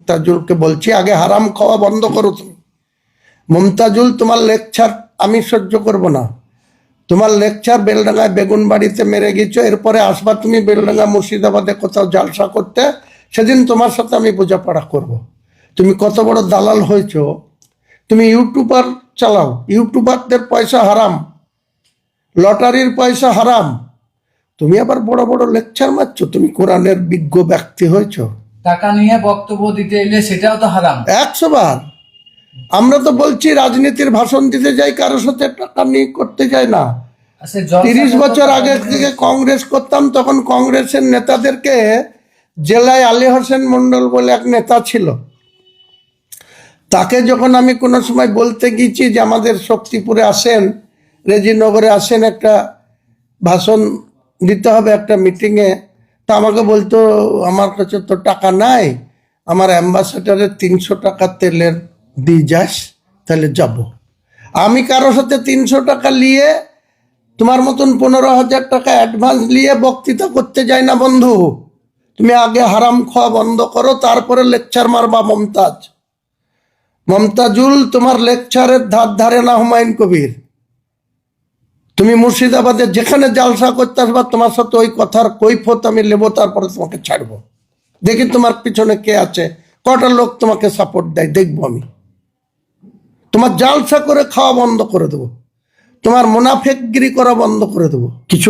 মমতাজুলকে বলছি, আগে হারাম খাওয়া বন্ধ করো তুমি। মমতাজুল, তোমার লেকচার আমি সহ্য করব না। তোমার লেকচার বেলডাঙ্গায় বেগুন বাড়িতে মেরে গেছো, এরপরে আসবা তুমি বেলডাঙ্গা মুর্শিদাবাদে কোথাও জালসা করতে, সেদিন তোমার সাথে আমি বোঝাপড়া করব। তুমি কত বড় দালাল হয়েছ। তুমি ইউটিউবার চালাও, ইউটিউবারদের পয়সা হারাম, লটারির পয়সা হারাম, তুমি আবার বড় বড় লেকচার মারছো। তুমি কোরআনের বিজ্ঞ ব্যক্তি হয়েছ, টাকা নিয়ে বক্তব্য দিতে এলে সেটাও তো হারাম। 100 বার। আমরা তো বলছি রাজনীতির ভাষণ দিতে যাই, কারোর সাথে টাকা নিয়ে করতে যাই না। 30 বছর আগে থেকে কংগ্রেস করতাম, তখন কংগ্রেসের নেতাদেরকে জেলায় আলী হোসেন মন্ডল বলে এক নেতা ছিল, তাকে যখন আমি কোনো সময় বলতে গিয়েছি যে আমাদের শক্তিপুরে আসেন, রেজিনগরে আসেন, একটা ভাষণ দিতে হবে একটা মিটিংয়ে, তা আমাকে বলতো আমার কাছে তো টাকা নাই, আমার অ্যাম্বাসেডারের 300 টাকা তেলের দিয়ে যাস তাহলে যাব। আমি কারো সাথে 300 টাকা নিয়ে, তোমার মতন 15,000 টাকা অ্যাডভান্স নিয়ে বক্তৃতা করতে যাই না বন্ধু। তুমি আগে হারাম খাওয়া বন্ধ করো, তারপরে লেকচার মারবা। মমতাজুল, তোমার লেকচারের ধার ধারে না হুমায়ুন কবির। তুমি মুর্শিদাবাদে যেখানে জালসা করতে আসবা, তোমার সাথে ওই কথার কৈফত আমি নেবো, তারপরে তোমাকে ছাড়বো। দেখি তোমার পিছনে কে আছে, কটা লোক তোমাকে সাপোর্ট দেয়, দেখবো আমি। তোমার জালসা করে খাওয়া বন্ধ করে দেবো, তোমার মুনাফেকগিরি করা বন্ধ করে দেবো। কিছু